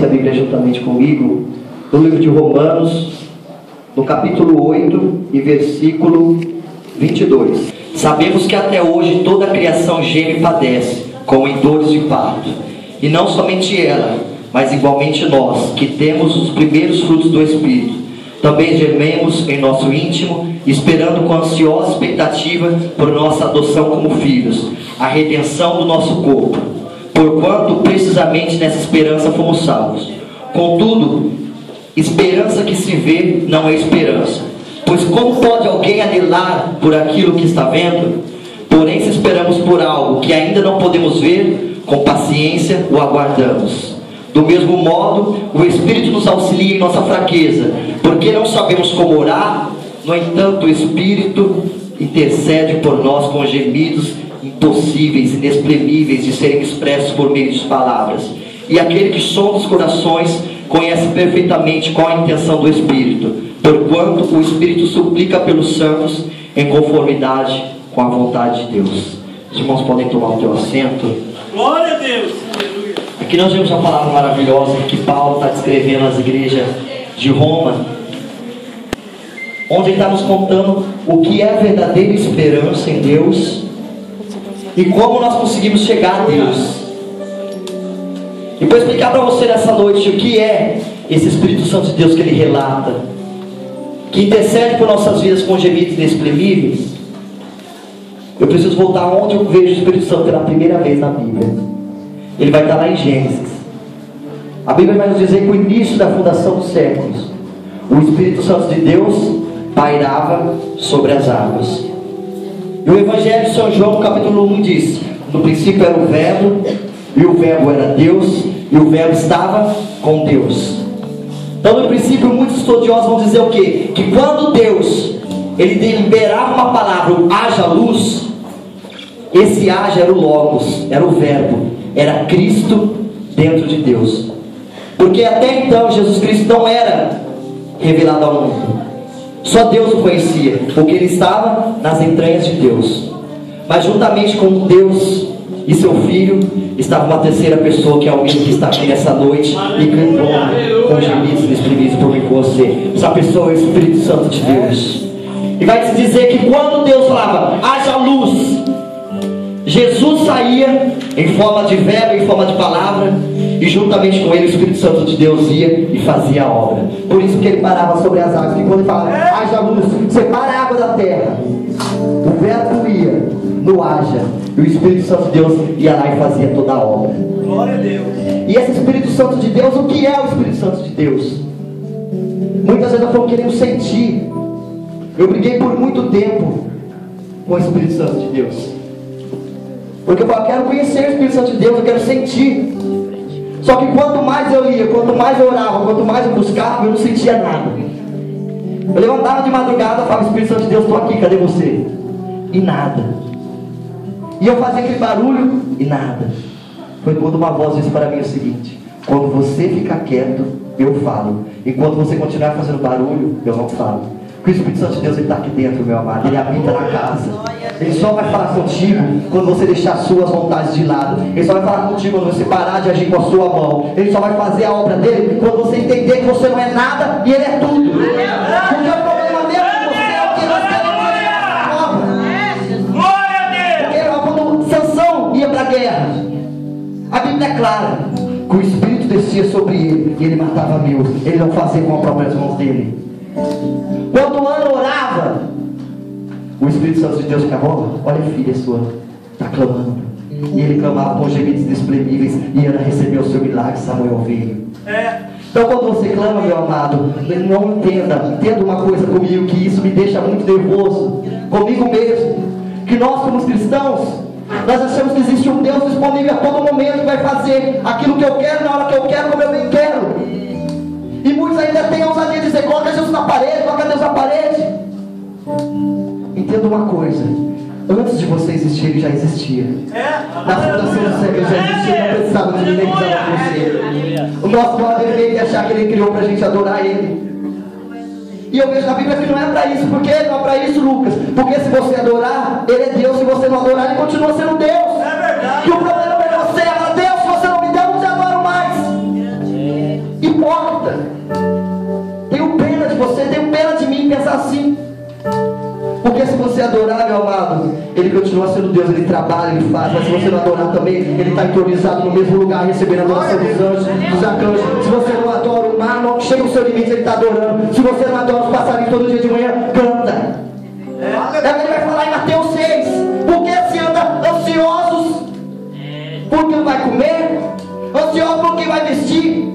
a Bíblia juntamente comigo, no livro de Romanos, no capítulo 8 e versículo 22. Sabemos que até hoje toda a criação geme e padece, como em dores de parto. E não somente ela, mas igualmente nós, que temos os primeiros frutos do Espírito, também gememos em nosso íntimo, esperando com ansiosa expectativa por nossa adoção como filhos, a redenção do nosso corpo. Porquanto precisamente nessa esperança fomos salvos. Contudo, esperança que se vê não é esperança. Pois como pode alguém anelar por aquilo que está vendo? Porém, se esperamos por algo que ainda não podemos ver, com paciência o aguardamos. Do mesmo modo, o Espírito nos auxilia em nossa fraqueza, porque não sabemos como orar. No entanto, o Espírito intercede por nós com gemidos impossíveis, inexprimíveis de serem expressos por meio de palavras. E aquele que sonda os corações conhece perfeitamente qual a intenção do Espírito, porquanto o Espírito suplica pelos santos em conformidade com a vontade de Deus. Os irmãos podem tomar o teu assento. Glória a Deus! Aqui nós vemos uma palavra maravilhosa que Paulo está descrevendo às igrejas de Roma, onde ele está nos contando o que é a verdadeira esperança em Deus e como nós conseguimos chegar a Deus. E para explicar para você nessa noite o que é esse Espírito Santo de Deus que ele relata, que intercede por nossas vidas com gemidos inexprimíveis, eu preciso voltar onde eu vejo o Espírito Santo pela primeira vez na Bíblia. Ele vai estar lá em Gênesis. A Bíblia vai nos dizer que no início da fundação dos séculos, o Espírito Santo de Deus pairava sobre as águas. E o Evangelho de São João, capítulo 1, diz: no princípio era o Verbo, e o Verbo era Deus, e o Verbo estava com Deus. Então, no princípio, muitos estudiosos vão dizer o quê? Que quando Deus ele deliberava uma palavra, haja luz, esse haja era o Logos, era o Verbo, era Cristo dentro de Deus. Porque até então Jesus Cristo não era revelado ao mundo, só Deus o conhecia, porque ele estava nas entranhas de Deus. Mas juntamente com Deus e seu Filho estava uma terceira pessoa, que é alguém que está aqui nessa noite e cantou com gemidos inexprimíveis por mim e por você. Essa pessoa é o Espírito Santo de Deus. E vai te dizer que quando Deus falava, haja luz, Jesus saía em forma de verbo, em forma de palavra, e juntamente com ele o Espírito Santo de Deus ia e fazia a obra. Por isso que ele parava sobre as águas. E quando ele falava, haja luz, separa a água da terra, o verbo ia no haja, e o Espírito Santo de Deus ia lá e fazia toda a obra. Glória a Deus. E esse Espírito Santo de Deus, o que é o Espírito Santo de Deus? Muitas vezes eu falo querendo sentir. Eu briguei por muito tempo com o Espírito Santo de Deus, porque eu falo, quero conhecer o Espírito Santo de Deus, eu quero sentir. Só que quanto mais eu ia, quanto mais eu orava, quanto mais eu buscava, eu não sentia nada. Eu levantava de madrugada e falava, Espírito Santo de Deus, estou aqui, cadê você? E nada. E eu fazia aquele barulho e nada. Foi quando uma voz disse para mim o seguinte: quando você ficar quieto, eu falo. Enquanto você continuar fazendo barulho, eu não falo. Porque o Espírito Santo de Deus está aqui dentro, meu amado. Ele habita na casa. Ele só vai falar contigo quando você deixar as suas vontades de lado. Ele só vai falar contigo quando você parar de agir com a sua mão. Ele só vai fazer a obra dele quando você entender que você não é nada e ele é tudo. Porque o problema dele é que você é o que nós queremos. Glória a Deus. Porque quando Sansão ia para a guerra, a Bíblia é clara que o Espírito descia sobre ele e ele matava mil. Ele não fazia com as próprias mãos dele. Quando Ana orava, o Espírito Santo de Deus ficava, olha a filha sua, está clamando. E ele clamava com gemidos inexprimíveis, e Ana recebeu o seu milagre, Samuel veio. Então quando você clama, meu amado, não entenda uma coisa comigo, que isso me deixa muito nervoso, comigo mesmo, que nós como cristãos, nós achamos que existe um Deus disponível a todo momento, que vai fazer aquilo que eu quero, na hora que eu quero, como eu bem quero. E muitos ainda têm a ousadia de dizer, coloca Jesus na parede, coloca Deus na parede. Entenda uma coisa, antes de você existir, ele já existia. Na fundação do século ele já existia, não precisava de ninguém que precisava você. O nosso poder veio de achar que ele criou para a gente adorar ele. E eu vejo na Bíblia que não é para isso. Por que não é para isso, Lucas? Porque se você adorar, ele é Deus. Se você não adorar, ele continua sendo Deus. É verdade. E o problema é você, Deus, se você não me der, eu não te adoro mais. hipócrita. Tenho pena de você, tenho pena de mim pensar assim. Porque se você adorar, meu amado, Ele continua sendo Deus, Ele trabalha, Ele faz. Mas se você não adorar também, Ele está entronizado no mesmo lugar, recebendo a adoração dos anjos, dos arcanjos. Se você não adora o mar, não chega o seu limite, Ele está adorando. Se você não adora os passarinhos todo dia de manhã, canta. Ele vai falar em Mateus 6. Por que se anda ansiosos? Porque não vai comer? Ansiosos porque vai vestir?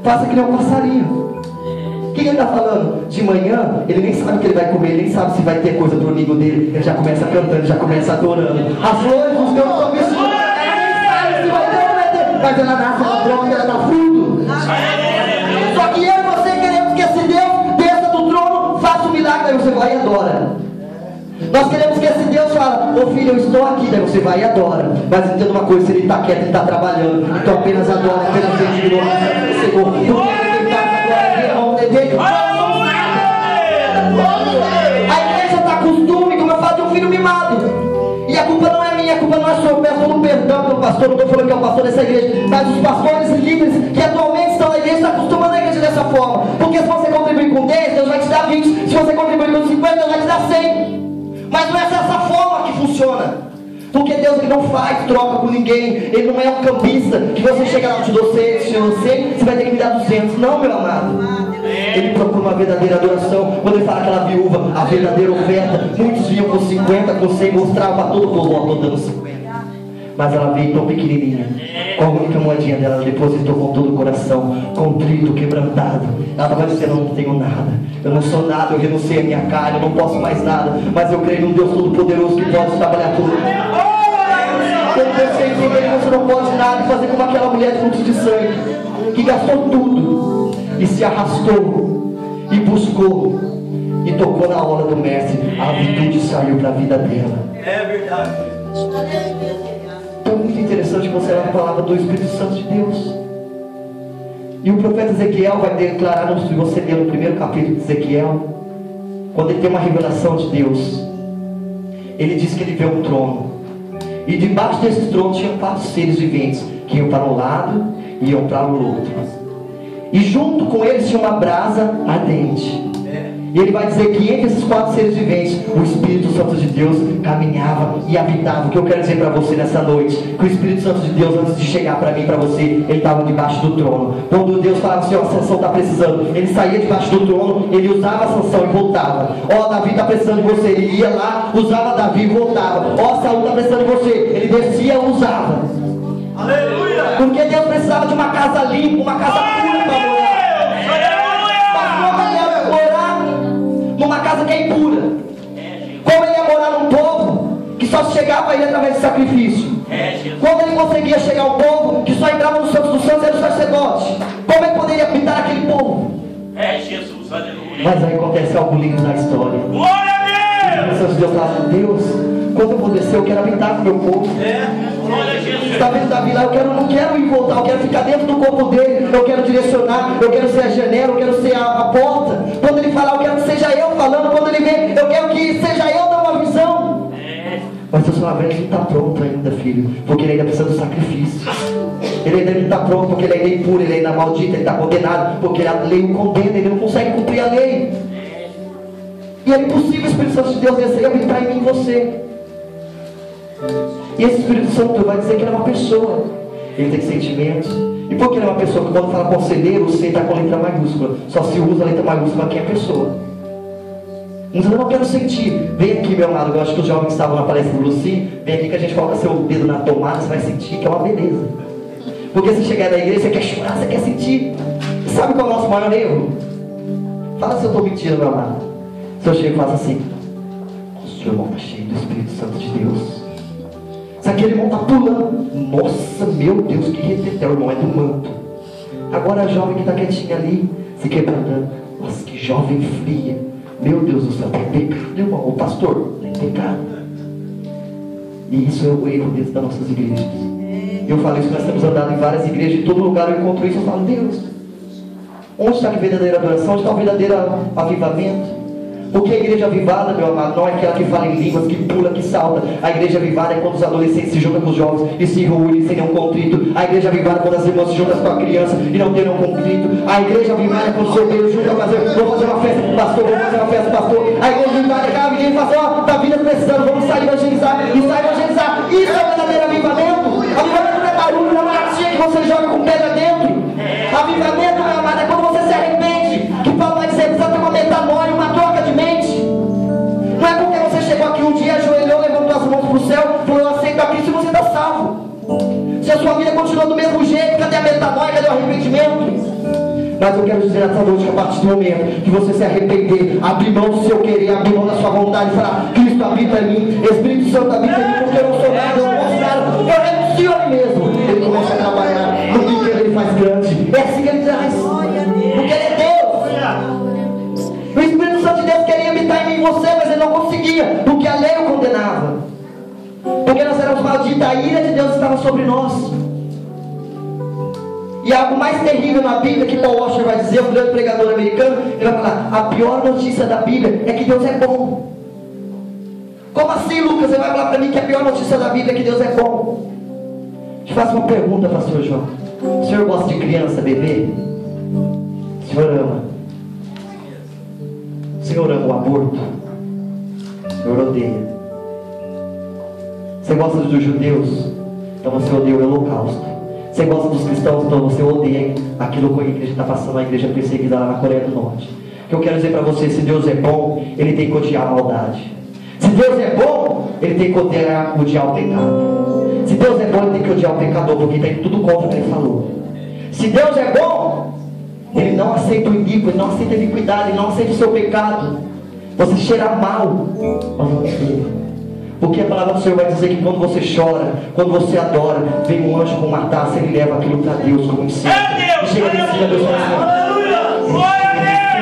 Faça que nem um passarinho. O que ele está falando? De manhã, ele nem sabe o que ele vai comer, ele nem sabe se vai ter coisa para o amigo dele. Ele já começa cantando, ele já começa adorando. As flores dos campos são vestidas. Ela nem sabe se vai ter ou não vai ter. Mas ela nasce, ela brota, ela dá fruto. Só que eu e você queremos que esse Deus desça do trono, faça um milagre, aí você vai e adora. Nós queremos que esse Deus fala: ô filho, eu estou aqui, daí você vai e adora. Mas entenda uma coisa, se ele está quieto, ele está trabalhando. Então apenas adora, apenas vem de novo, Senhor. Porque ele está agora, dele. A igreja está costume, como eu falo, de um filho mimado. E a culpa não é minha, a culpa não é sua. Eu peço todo perdão pelo pastor, não estou falando que é o pastor dessa igreja, mas os pastores e líderes que atualmente estão na igreja estão acostumando a igreja dessa forma. Porque se você contribuir com 10, Deus vai te dar 20. Se você contribuir com 50, Deus vai te dar 100. Mas não é dessa forma que funciona. Porque Deus, Ele não faz troca com ninguém. Ele não é um cambista que você chega lá, te dou 100, você vai ter que me dar 200. Não, meu amado. Ele procura uma verdadeira adoração. Quando ele fala aquela viúva, a verdadeira oferta, muitos vinham com 50, com 100, mostrava para todo o povo: ó, estou dando 50. Mas ela veio tão pequenininha, com a única moedinha dela, ela depositou com todo o coração, contrito, quebrantado. Ela estava dizendo: eu não tenho nada, eu não sou nada, eu renunciei a minha carne, eu não posso mais nada, mas eu creio num Deus Todo-Poderoso que pode trabalhar tudo. Quando você entender que você não pode nada, e fazer como aquela mulher de fluxo de sangue, que gastou tudo, e se arrastou, e buscou, e tocou na hora do mestre, a virtude saiu para a vida dela. É verdade. Então é muito interessante considerar a palavra do Espírito Santo de Deus. E o profeta Ezequiel vai declarar, se você ler no primeiro capítulo de Ezequiel, quando ele tem uma revelação de Deus, ele diz que ele vê um trono, e debaixo desse trono tinham 4 seres viventes, que iam para um lado e iam para o outro, e junto com eles tinha uma brasa ardente. E ele vai dizer que entre esses 4 seres viventes, o Espírito Santo de Deus caminhava e habitava. O que eu quero dizer para você nessa noite, que o Espírito Santo de Deus, antes de chegar para mim e para você, ele estava debaixo do trono. Quando Deus falava assim: ó, a Sansão está precisando, ele saía debaixo do trono, ele usava a Sansão e voltava. Ó, Davi está precisando de você, ele ia lá, usava Davi e voltava. Ó, Saul está precisando de você, ele descia e usava. Aleluia! Porque Deus precisava de uma casa limpa, uma casa pura para morar. Numa casa que é impura. Como ele ia morar num povo que só chegava a ele através de sacrifício. Como ele conseguia chegar ao povo que só entrava no Santos dos Santos, era o sacerdote. Como ele poderia habitar aquele povo? Jesus, aleluia. Mas aí acontece algo lindo na história. Glória a Deus! O Santos de Deus fala: Deus, quando eu vou descer, eu quero habitar com o meu povo. Glória a Jesus. Está vendo Davi lá? Eu não quero ir voltar, eu quero ficar dentro do corpo dele, eu quero direcionar, eu quero ser a janela, eu quero ser a porta. Quando ele falar, eu quero que seja eu falando. Quando ele vem, eu quero que seja eu dando uma visão. Mas o seu Abraão não está pronto ainda, filho, porque ele ainda precisa do sacrifício. Ele ainda não está pronto porque ele ainda é impuro, ele ainda é maldito, ele está condenado, porque a lei o condena, ele não consegue cumprir a lei. E é impossível o Espírito Santo de Deus descer e habitar em mim e você. E esse Espírito Santo vai dizer que ele é uma pessoa, ele tem sentimentos. E por que ele é uma pessoa? Porque quando fala conselheiro, o C está com a letra maiúscula, só se usa a letra maiúscula quem é pessoa. Mas eu não quero sentir. Vem aqui, meu amado, eu acho que os jovens estavam na palestra do Luci. Vem aqui que a gente coloca seu dedo na tomada, você vai sentir que é uma beleza. Porque se chegar na igreja, você quer chorar, você quer sentir. E sabe qual é o nosso maior erro? Fala se eu estou mentindo, meu amado. Se eu chego e faço assim: o seu irmão está cheio do Espírito Santo de Deus. Se aquele irmão está pulando, nossa, meu Deus, que retetel, o irmão é do manto. Agora a jovem que está quietinha ali, se quebrantando, nossa, que jovem fria. Meu Deus do céu, tem pecado, irmão. O pastor, tem pecado. E isso é o erro dentro das nossas igrejas. Eu falo isso, nós temos andado em várias igrejas, em todo lugar eu encontro isso, eu falo: Deus, onde está a verdadeira adoração? Onde está o verdadeiro avivamento? Porque a igreja avivada, meu amado, não é aquela que fala em línguas, que pula, que salta. A igreja avivada é quando os adolescentes se juntam com os jovens e se reúnem sem nenhum conflito. A igreja avivada é quando as irmãs se juntam com a criança e não tem nenhum conflito. A igreja avivada é quando os obreiros juntam para fazer, vou fazer uma festa pro pastor, vou fazer uma festa pro pastor. A igreja avivada é aquela menina que fala assim, ó, tá vindo precisando, vamos sair evangelizar e sair evangelizar. Isso é o verdadeiro avivamento. Avivamento não é barulho, não é latinha que você joga com pedra dentro. Avivamento, meu amado, é quando você se arrepende. Que Paulo vai dizer, precisa ter uma metanoia, uma troca de mente. Não é porque você chegou aqui um dia, ajoelhou, levantou as mãos para o céu, falou, eu aceito a Cristo e você está salvo. Se a sua vida continua do mesmo jeito, cadê a metanoia, cadê o arrependimento? Mas eu quero dizer nessa noite que a partir do momento que você se arrepender, abrir mão do seu querer, abrir mão da sua vontade e falar, Cristo habita em mim, Espírito Santo habita em mim, porque eu não sou nada, eu não posso nada, eu renuncio a mim mesmo. Ele começa a trabalhar, no que ele faz grande. É assim que ele traz, porque ele é Deus. O Espírito Santo de Deus queria habitar em mim e você, mas ele não conseguia, porque a lei o condenava. Porque nós éramos malditos, a ira de Deus estava sobre nós. E algo mais terrível na Bíblia, que Paul Washer vai dizer, um grande pregador americano, ele vai falar, a pior notícia da Bíblia é que Deus é bom. Como assim, Lucas? Você vai falar para mim que a pior notícia da Bíblia é que Deus é bom? Te faço uma pergunta, pastor João. O senhor gosta de criança, bebê? O senhor ama? O senhor ama o aborto? O senhor odeia? Você gosta dos judeus? Então você odeia o holocausto. Você gosta dos cristãos? Então você odeia aquilo que a igreja está passando, a igreja perseguida lá na Coreia do Norte. O que eu quero dizer para você, se Deus é bom, Ele tem que odiar a maldade. Se Deus é bom, Ele tem que odiar o pecado. Se Deus é bom, Ele tem que odiar o pecador, porque tem tudo contra o que Ele falou. Se Deus é bom, Ele não aceita o iníquo, Ele não aceita a iniquidade, Ele não aceita o seu pecado. Você cheira mal aos olhos dele. Porque a palavra do Senhor vai dizer que quando você chora, quando você adora, vem um anjo com uma taça, ele leva aquilo para Deus como incenso. E chega de cima, Deus fala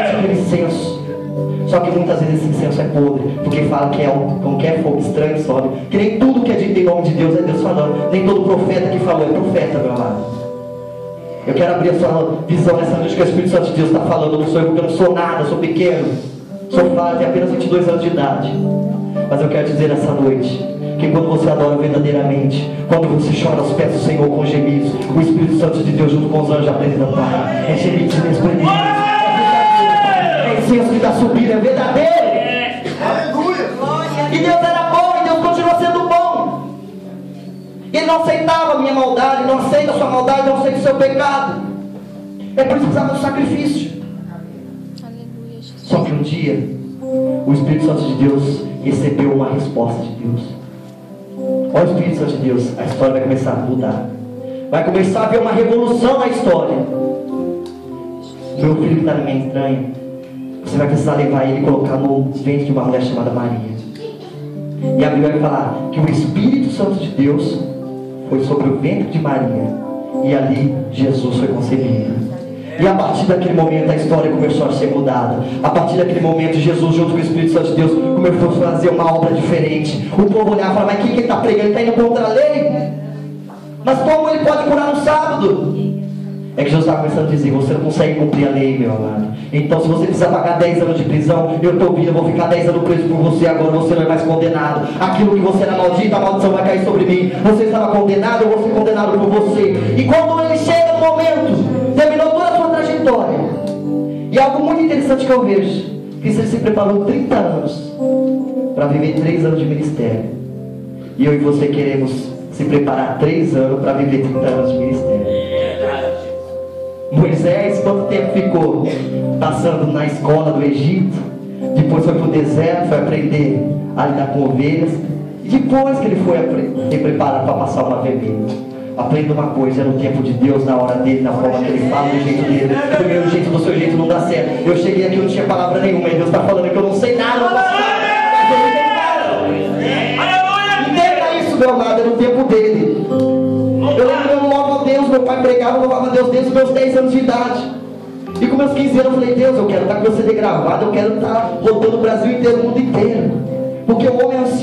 assim, aquele incenso. Só que muitas vezes esse incenso é podre, porque fala que é qualquer fogo estranho sobe. Que nem tudo que é dito em nome de Deus é Deus falando. Nem todo profeta que falou é profeta, meu amado. Eu quero abrir a sua visão nessa noite que o Espírito Santo de Deus está falando. Eu não sou nada, sou pequeno. Sou falho, tenho apenas 22 anos de idade. Mas eu quero dizer nessa noite que quando você adora verdadeiramente, quando você chora aos pés do Senhor com gemidos, o Espírito Santo de Deus junto com os anjos apresenta Pai. É gemidos inexprimíveis. É incenso que está subindo, é verdadeiro. Aleluia. E Deus era bom e Deus continua sendo bom. Ele não aceitava a minha maldade, não aceita a sua maldade, não aceita o seu pecado. É por isso que precisava do sacrifício. Só que um dia o Espírito Santo de Deus recebeu uma resposta de Deus. Olha o Espírito Santo de Deus, a história vai começar a mudar. Vai começar a haver uma revolução na história. Meu filho que está na minha entranha, você vai precisar levar ele e colocar no ventre de uma mulher chamada Maria. E a Bíblia vai falar que o Espírito Santo de Deus foi sobre o ventre de Maria, e ali Jesus foi concebido. E a partir daquele momento a história começou a ser mudada. A partir daquele momento Jesus junto com o Espírito Santo de Deus começou a fazer uma obra diferente. O povo olhava e falava, mas quem que ele está pregando? Ele está indo contra a lei? Mas como ele pode curar no sábado? É que Jesus estava começando a dizer, você não consegue cumprir a lei, meu amado. Então se você precisa pagar 10 anos de prisão, eu estou vindo, eu vou ficar 10 anos preso por você, agora você não é mais condenado. Aquilo que você era maldito, a maldição vai cair sobre mim. Você estava condenado, eu vou ser condenado por você. E quando ele chega no momento, terminou toda a sua trajetória. E algo muito interessante que eu vejo, que ele se preparou 30 anos para viver 3 anos de ministério. E eu e você queremos se preparar 3 anos para viver 30 anos de ministério. Moisés, quanto tempo ficou passando na escola do Egito? Depois foi para o deserto, foi aprender a lidar com ovelhas. E depois que ele foi se preparar para passar uma vermelha. Aprenda uma coisa, é no tempo de Deus, na hora dele, na forma que ele fala, do jeito dele. Do meu jeito, do seu jeito não dá certo. Eu cheguei aqui, não tinha palavra nenhuma, e Deus está falando que eu não sei nada, não posso nada, mas ele tem nada. Entenda isso, meu amado, é no tempo dele. Eu lembro que eu louvo a Deus, meu pai pregava, eu louvava a Deus desde os meus 10 anos de idade. E com meus 15 anos eu falei, Deus, eu quero estar com você de gravado, eu quero estar rodando o Brasil inteiro, o mundo inteiro. Porque o homem é ansioso.